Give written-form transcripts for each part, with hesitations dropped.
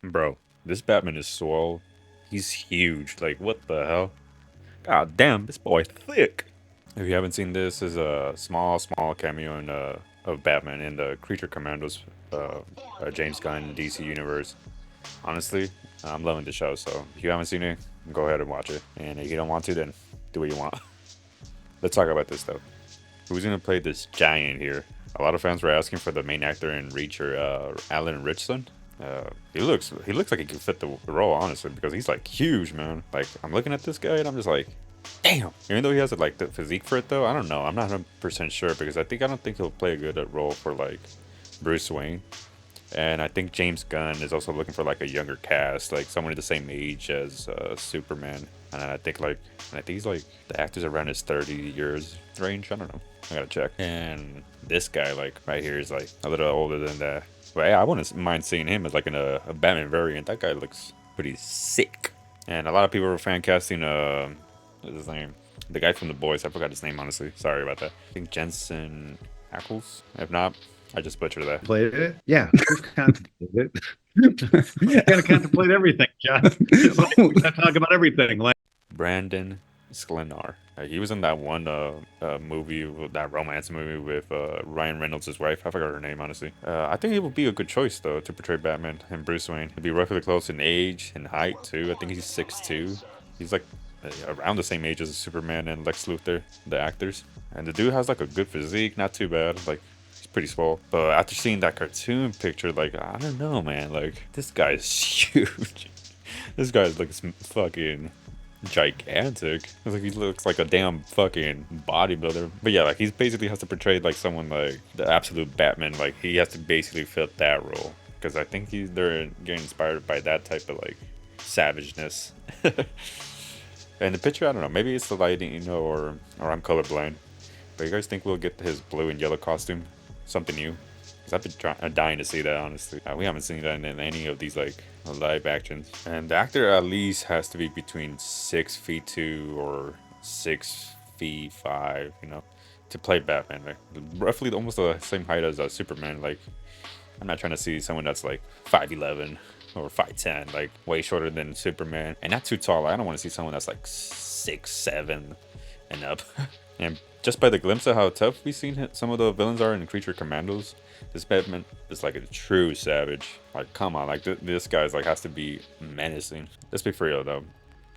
Bro, this Batman is swole. He's huge. Like, what the hell? God damn, this boy's thick. If you haven't seen this, is a small cameo in of Batman in the Creature Commandos James Gunn DC universe. Honestly, I'm loving the show. So if you haven't seen it, go ahead and watch it. And if you don't want to, then do what you want. Let's talk about this though. Who's gonna play this giant here? A lot of fans were asking for the main actor in Reacher, Alan Richson. He looks like he could fit the role, honestly, because he's like huge, man. Like, I'm looking at this guy and I'm just like, damn. Even though he has like the physique for it, though, I don't know. I'm not 100% sure because I don't think he'll play a good role for like Bruce Wayne. And I think James Gunn is also looking for like a younger cast, like someone the same age as Superman. And I think he's like the actor's around his 30 years range. I don't know. I gotta check. And this guy, like right here, is like a little older than that. But yeah, I wouldn't mind seeing him as like in a Batman variant. That guy looks pretty sick. And a lot of people were fan casting. What's his name? The guy from The Boys. I forgot his name, honestly. Sorry about that. I think Jensen Ackles. If not, I just butchered that. Played it? Yeah, we've contemplated it. Gotta contemplate everything, John. It's like, we gotta talk about everything. Like Brandon Sklenar. He was in that one movie, that romance movie with Ryan Reynolds' wife. I forgot her name, honestly. I think he would be a good choice, though, to portray Batman and Bruce Wayne. He'd be roughly close in age and height, too. I think he's 6'2". He's like around the same age as Superman and Lex Luthor, the actors. And the dude has like a good physique, not too bad. Like, he's pretty swole. But after seeing that cartoon picture, like, I don't know, man. Like, this guy's huge. This guy looks fucking gigantic. It's like he looks like a damn fucking bodybuilder. But yeah, like he basically has to portray like someone like the absolute Batman. Like he has to basically fit that role because I think they're getting inspired by that type of like savageness. And the picture, I don't know, maybe it's the lighting, or I'm colorblind. But you guys think we'll get his blue and yellow costume, something new? Because I've been dying to see that, honestly. We haven't seen that in any of these like live actions. And the actor at least has to be between 6'2" or 6'5", to play Batman. Like roughly almost the same height as Superman. Like I'm not trying to see someone that's like 5'11" or 5'10", like way shorter than Superman, and not too tall. I don't want to see someone that's like 6'7" and up. And just by the glimpse of how tough we've seen some of the villains are in Creature Commandos, this Batman is like a true savage. Like, come on, like this guy's like has to be menacing. Let's be for real though.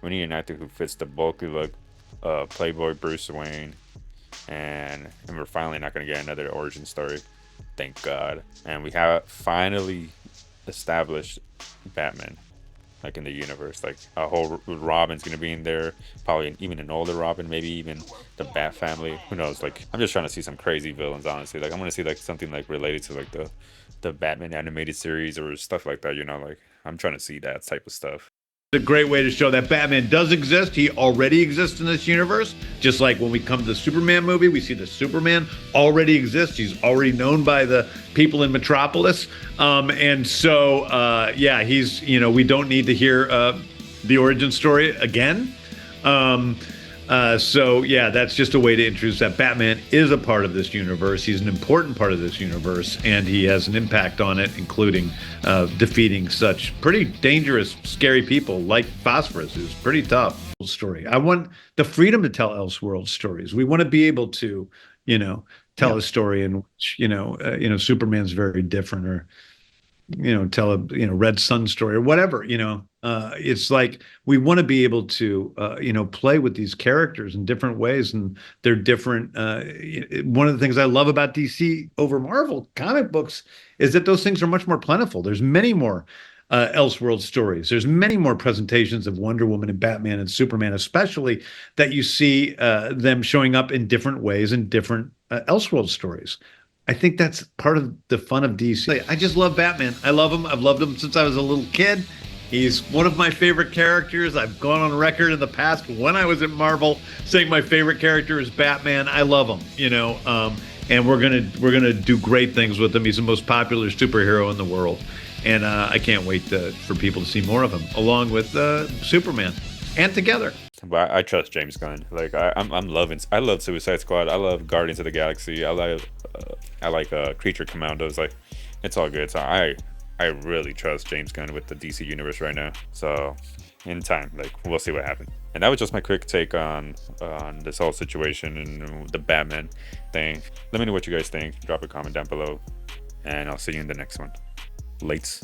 We need an actor who fits the bulky look, Playboy Bruce Wayne, and we're finally not gonna get another origin story. Thank God. And we have finally established Batman, like in the universe. Like a whole Robin's gonna be in there, probably even an older Robin, maybe even the Bat family. Who knows? Like I'm just trying to see some crazy villains, honestly. Like I'm gonna see like something like related to like the Batman animated series or stuff like that. Like I'm trying to see that type of stuff. a great way to show that Batman does exist. He already exists in this universe. Just like when we come to the Superman movie, we see the Superman already exists. He's already known by the people in Metropolis. And so, yeah, he's, we don't need to hear the origin story again. So yeah, that's just a way to introduce that Batman is a part of this universe. He's an important part of this universe, and he has an impact on it, including defeating such pretty dangerous, scary people like Phosphorus, who's pretty tough. Story. I want the freedom to tell Elseworld stories. We want to be able to, tell a story in which, Superman's very different, or tell a Red Sun story or whatever. It's like we want to be able to play with these characters in different ways, and they're different. One of the things I love about DC over Marvel comic books is that those things are much more plentiful. There's many more Elseworld stories. There's many more presentations of Wonder Woman and Batman and Superman, especially, that you see them showing up in different ways in different Elseworld stories. I think that's part of the fun of DC. I just love Batman. I love him. I've loved him since I was a little kid. He's one of my favorite characters. I've gone on record in the past when I was at Marvel saying my favorite character is Batman. I love him, and we're gonna do great things with him. He's the most popular superhero in the world, and I can't wait for people to see more of him, along with Superman, and together. But I trust James Gunn. Like I love Suicide Squad. I love Guardians of the Galaxy. I like Creature Commandos. Like it's all good. So I really trust James Gunn with the DC universe right now. So in time, like, we'll see what happens. And that was just my quick take on this whole situation and the Batman thing. Let me know what you guys think. Drop a comment down below, and I'll see you in the next one. Lates.